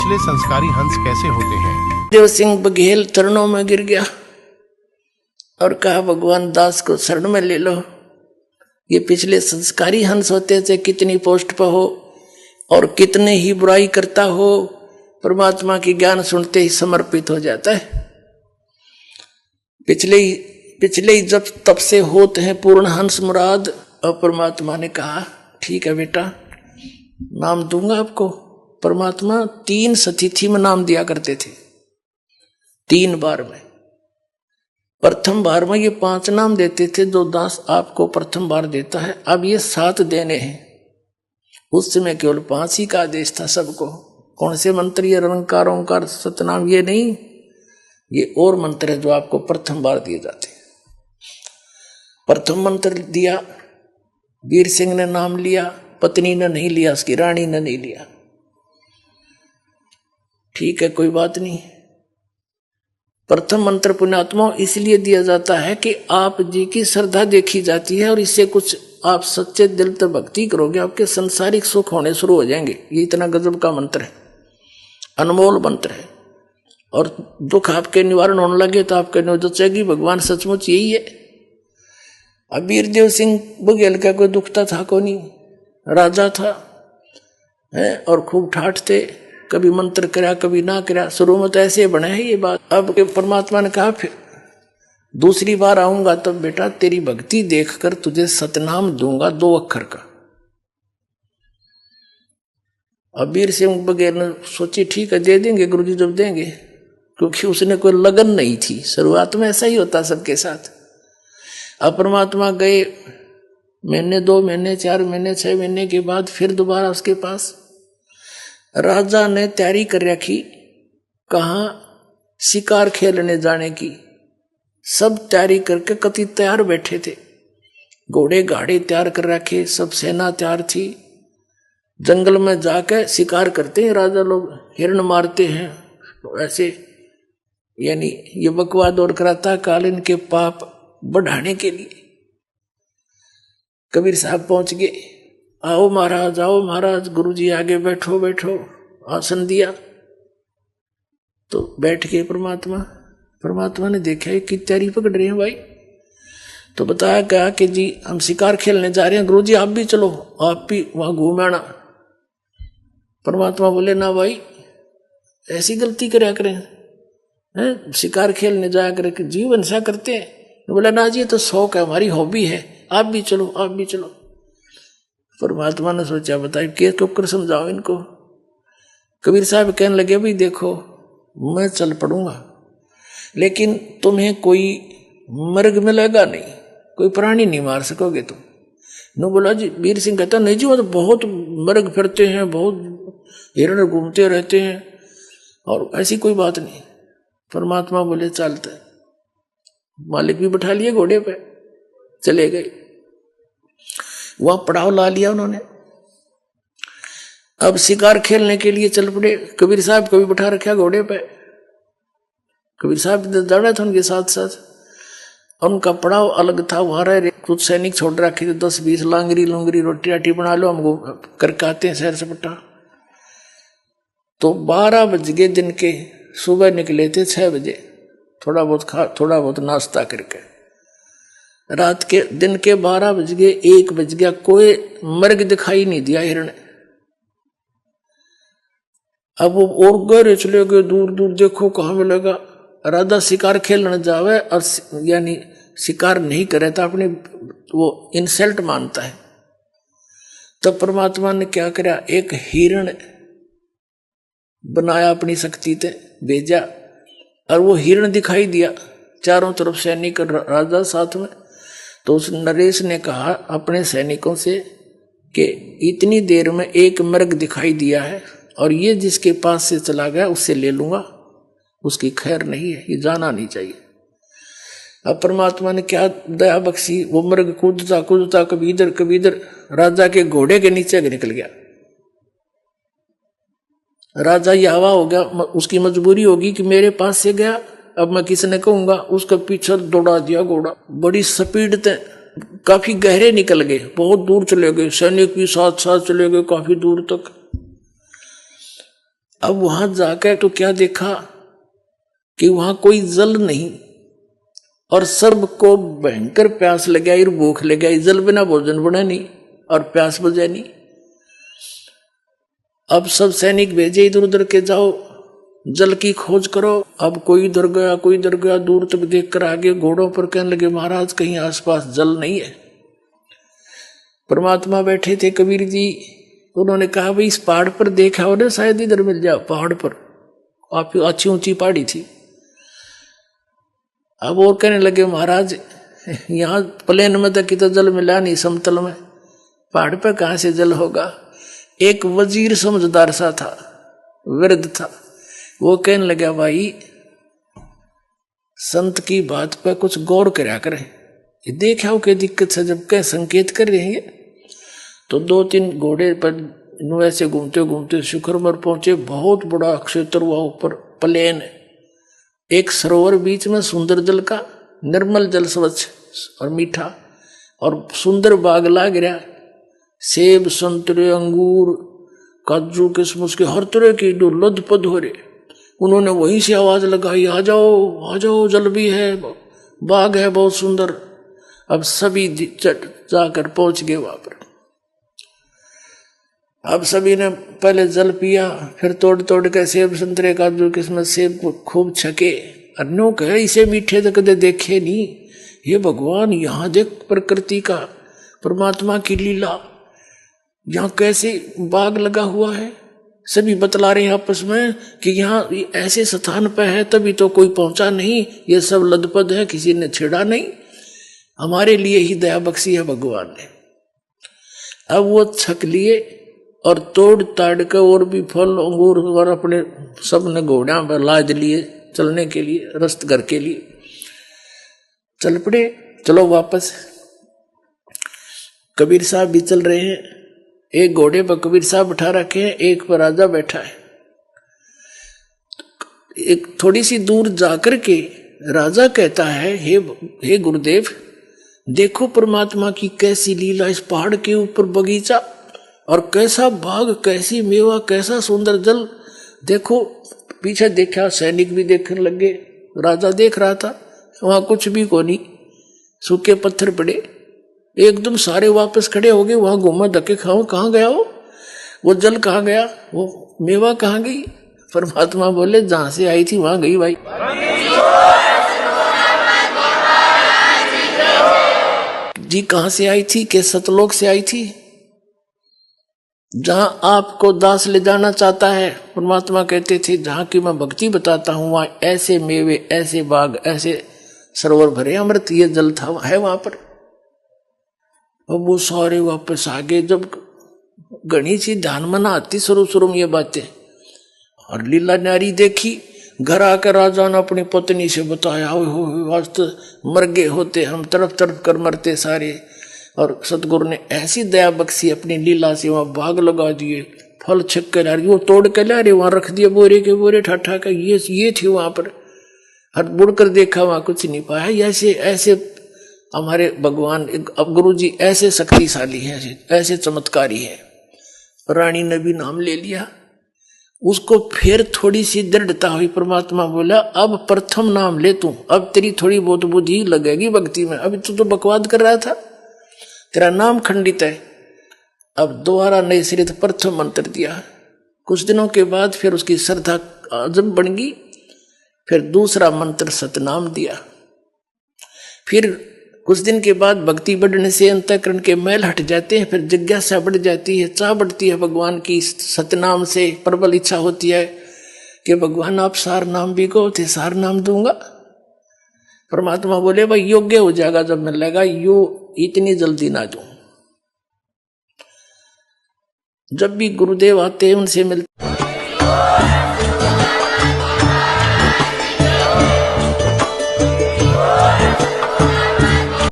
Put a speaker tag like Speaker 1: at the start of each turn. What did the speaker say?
Speaker 1: पिछले संस्कारी हंस कैसे होते हैं?
Speaker 2: देव सिंह बघेल चरणों में गिर गया और कहा, भगवान दास को शरण में ले लो। ये पिछले संस्कारी हंस होते थे, कितनी पोस्ट पर हो और कितने ही बुराई करता हो, परमात्मा की ज्ञान सुनते ही समर्पित हो जाता है। पिछले ही जब तब से होते हैं पूर्ण हंस मुराद। और परमात्मा ने कहा, ठीक है बेटा, नाम दूंगा आपको। परमात्मा 3 सतिथि में नाम दिया करते थे, 3 बार में। प्रथम बार में ये 5 नाम देते थे जो दास आपको प्रथम बार देता है। अब ये 7 देने हैं। उस समय केवल 5 ही का आदेश था सबको। कौन से मंत्र? ये रंकार ओंकार सतनाम, ये नहीं, ये और मंत्र है जो आपको प्रथम बार दिए जाते हैं। प्रथम मंत्र दिया, वीर सिंह ने नाम लिया, पत्नी ने नहीं लिया, उसकी रानी ने नहीं लिया। ठीक है, कोई बात नहीं। प्रथम मंत्र पुण्यात्मा इसलिए दिया जाता है कि आप जी की श्रद्धा देखी जाती है और इससे कुछ आप सच्चे दिल से भक्ति करोगे, आपके संसारिक सुख होने शुरू हो जाएंगे। ये इतना गजब का मंत्र है, अनमोल मंत्र है। और दुख आपके निवारण होने लगे तो आपके नोचेगी भगवान सचमुच यही है। अब वीरदेव सिंह बघेल का कोई दुखता था को नहीं, राजा था है और खूब ठाठ थे, कभी मंत्र करा कभी ना करा। शुरू में तो ऐसे बने है ये बात। अब परमात्मा ने कहा, फिर दूसरी बार आऊंगा तब बेटा तेरी भक्ति देखकर तुझे सतनाम दूंगा 2 अक्षर का। अब वीर सिंह बघेल ने सोची, ठीक है दे देंगे गुरुजी जब देंगे, क्योंकि उसने कोई लगन नहीं थी। शुरुआत में ऐसा ही होता सबके साथ। अब परमात्मा गए, महीने 2 महीने 4 महीने 6 महीने के बाद फिर दोबारा उसके पास। राजा ने तैयारी कर रखी, कहाँ शिकार खेलने जाने की। सब तैयारी करके कति तैयार बैठे थे, घोड़े गाड़े तैयार कर रखे, सब सेना तैयार थी। जंगल में जाकर शिकार करते हैं राजा लोग, हिरण मारते हैं ऐसे। यानी ये बकवाद और कराता काल इनके पाप बढ़ाने के लिए। कबीर साहब पहुंच गए, आओ महाराज, गुरुजी आगे बैठो बैठो। आसन दिया तो बैठ गए। परमात्मा ने देखा कि तैयारी पकड़ रहे हैं भाई, तो बताया क्या कि जी हम शिकार खेलने जा रहे हैं, गुरुजी आप भी चलो, आप भी वहां घूम आना। परमात्मा बोले, ना भाई ऐसी गलती करया करें हैं, शिकार खेलने जाया करें, जीवन सा करते हैं। बोला, ना जी तो शौक है, हमारी हॉबी है, आप भी चलो। परमात्मा ने सोचा, बताइए के तो कर समझाओ इनको। कबीर साहब कहने लगे, भाई देखो मैं चल पड़ूंगा, लेकिन तुम्हें कोई मर्ग मिलेगा नहीं, कोई प्राणी नहीं मार सकोगे तुम। नो बोला जी। वीर सिंह कहता, नहीं जी वो तो बहुत मर्ग फिरते हैं, बहुत हिरण घूमते रहते हैं और ऐसी कोई बात नहीं। परमात्मा बोले, चलते। मालिक भी बैठा लिए घोड़े पे, चले गए। वहां पड़ाव ला लिया उन्होंने। अब शिकार खेलने के लिए चल पड़े। कबीर साहब को भी बैठा रखा घोड़े पे। कबीर साहब दौड़ा था उनके साथ साथ। उनका पड़ाव अलग था, वहां रहे कुछ सैनिक छोड़ रखे थे, 10-20 लांगरी लुंगरी रोटी राटी बना लो, हम करके आते हैं शहर से पट्टा। तो 12 बज गए दिन के। सुबह निकले थे 6 बजे, थोड़ा बहुत नाश्ता करके। रात के दिन के 12 बज गए, 1 बज गया, कोई मर्ग दिखाई नहीं दिया हिरण। अब वो और गहरे चले गए, दूर दूर देखो कहाँ मिलेगा। राजा शिकार खेलने जावे और यानी शिकार नहीं करे तो अपने वो इंसल्ट मानता है। तब परमात्मा ने क्या करा, एक हिरण बनाया, अपनी शक्ति से भेजा और वो हिरण दिखाई दिया। चारों तरफ सैनिक राजा साथ में। तो उस नरेश ने कहा अपने सैनिकों से कि इतनी देर में एक मृग दिखाई दिया है और ये जिसके पास से चला गया उससे ले लूंगा, उसकी खैर नहीं है, ये जाना नहीं चाहिए। अब परमात्मा ने क्या दया बख्शी, वो मृग कूदता कभी इधर राजा के घोड़े के नीचे निकल गया। राजा यावा हो गया, उसकी मजबूरी होगी कि मेरे पास से गया, अब मैं किसने कहूंगा। उसका पीछे दौड़ा दिया घोड़ा, बड़ी स्पीड से काफी गहरे निकल गए, बहुत दूर चले गए, सैनिक भी साथ साथ चले गए काफी दूर तक। अब वहां जाकर तो क्या देखा कि वहां कोई जल नहीं और सबको भयंकर प्यास लग गई और भूख लग गई। जल बिना भोजन बना नहीं और प्यास बुझे नहीं। अब सब सैनिक भेजे इधर उधर के, जाओ जल की खोज करो। अब कोई इधर गया कोई इधर गया, दूर तक देखकर आगे घोड़ों पर कहने लगे महाराज कहीं आसपास जल नहीं है। परमात्मा बैठे थे कबीर जी, उन्होंने कहा भाई इस पहाड़ पर देखा हो ना, शायद इधर मिल जाओ। पहाड़ पर आप अच्छी ऊंची पहाड़ी थी। अब और कहने लगे महाराज यहाँ प्लेन में तो कितना जल मिला नहीं, समतल में, पहाड़ पर कहां से जल होगा। एक वजीर समझदार सा था, वृद्ध था, वो कहने लगा भाई संत की बात पर कुछ गौर करा करें, ये देखा हो क्या दिक्कत से जब कह संकेत कर रहे हैं। तो 2-3 घोड़े पर ऐसे घूमते घूमते शिखर पर पहुंचे। बहुत बड़ा क्षेत्र हुआ, ऊपर प्लेन, एक सरोवर बीच में, सुंदर जल का, निर्मल जल, स्वच्छ और मीठा, और सुंदर बाग लाग रहा, सेब संतरे अंगूर काजू किशमिश के हर तरह की लद पद हो रहे। उन्होंने वहीं से आवाज लगाई आ जाओ जल भी है, बाग है बहुत सुंदर। अब सभी जाकर पहुंच गए वहां पर। अब सभी ने पहले जल पिया, फिर तोड़ तोड़ के सेब संतरे काजू किस्मत सेब को खूब छके। अन्यों कहे इसे मीठे तो कदे देखे नहीं, ये भगवान यहाँ देख प्रकृति का, परमात्मा की लीला, यहाँ कैसे बाग लगा हुआ है। सभी बतला रहे हैं आपस में कि यहाँ ऐसे स्थान पर है तभी तो कोई पहुंचा नहीं, ये सब लदपद है, किसी ने छेड़ा नहीं, हमारे लिए ही दया बख्शी है भगवान ने। अब वो छक लिए और तोड़ ताड़ के और भी फल अंगूर और अपने सब ने घोड़ा पर लाद लिए चलने के लिए, रस्त घर के लिए चल पड़े। चलो वापस। कबीर साहब भी चल रहे हैं, एक घोड़े पर कबीर साहब बैठा रखे हैं, एक पर राजा बैठा है। एक थोड़ी सी दूर जाकर के राजा कहता है हे गुरुदेव, देखो परमात्मा की कैसी लीला, इस पहाड़ के ऊपर बगीचा और कैसा बाग, कैसी मेवा, कैसा सुंदर जल। देखो पीछे देखा, सैनिक भी देखने लगे, राजा देख रहा था, वहां कुछ भी को नहीं, सूखे पत्थर पड़े। एकदम सारे वापस खड़े हो गए। वहां घूमा धक्के खाओ, कहाँ गया वो जल कहाँ गया, वो मेवा कहाँ गई। परमात्मा बोले जहां से आई थी वहां गई भाई। जी कहां से आई थी, के सतलोक से आई थी, जहां आपको दास ले जाना चाहता है। परमात्मा कहते थे जहां की मैं भक्ति बताता हूं वहां ऐसे मेवे, ऐसे बाग, ऐसे सरोवर भरे, अमृत ये जल था है वहां पर। अब वो सारे वापस आ गए। जब घनी सी ध्यान में ना आती शुरू में ये बातें, और लीला नारी देखी, घर आकर राजा ने अपनी पत्नी से बताया, हो आज तो मर गए होते हम, तरफ तरफ कर मरते सारे। और सतगुरु ने ऐसी दया बख्शी अपनी लीला से, वहां बाग लगा दिए, फल छक कर आ रही, वो तोड़ के ला रहे, वहां रख दिए बोरे के बोरे ठाठा का, ये थे वहां पर। हर मुड़कर देखा वहां कुछ नहीं पाया। ऐसे ऐसे हमारे भगवान, अब गुरु जी ऐसे शक्तिशाली है, ऐसे चमत्कारी है। रानी ने भी नाम ले लिया, उसको फिर थोड़ी सी दृढ़ता हुई। परमात्मा बोला अब प्रथम नाम ले तू, अब तेरी थोड़ी बहुत बुद्धि लगेगी भक्ति में, अभी तू तो बकवाद कर रहा था, तेरा नाम खंडित है। अब दोबारा नए सिरे से प्रथम मंत्र दिया। कुछ दिनों के बाद फिर उसकी श्रद्धा जब बन गई, फिर दूसरा मंत्र सतनाम दिया। फिर कुछ दिन के बाद भक्ति बढ़ने से अंतःकरण के मैल हट जाते हैं, फिर जिज्ञासा बढ़ जाती है, चाह बढ़ती है भगवान की। सतनाम से प्रबल इच्छा होती है कि भगवान आप सार नाम भी को थे, सार नाम दूंगा। परमात्मा बोले भाई योग्य हो जाएगा जब मिलेगा, यो इतनी जल्दी ना दूं। जब भी गुरुदेव आते हैं उनसे मिलते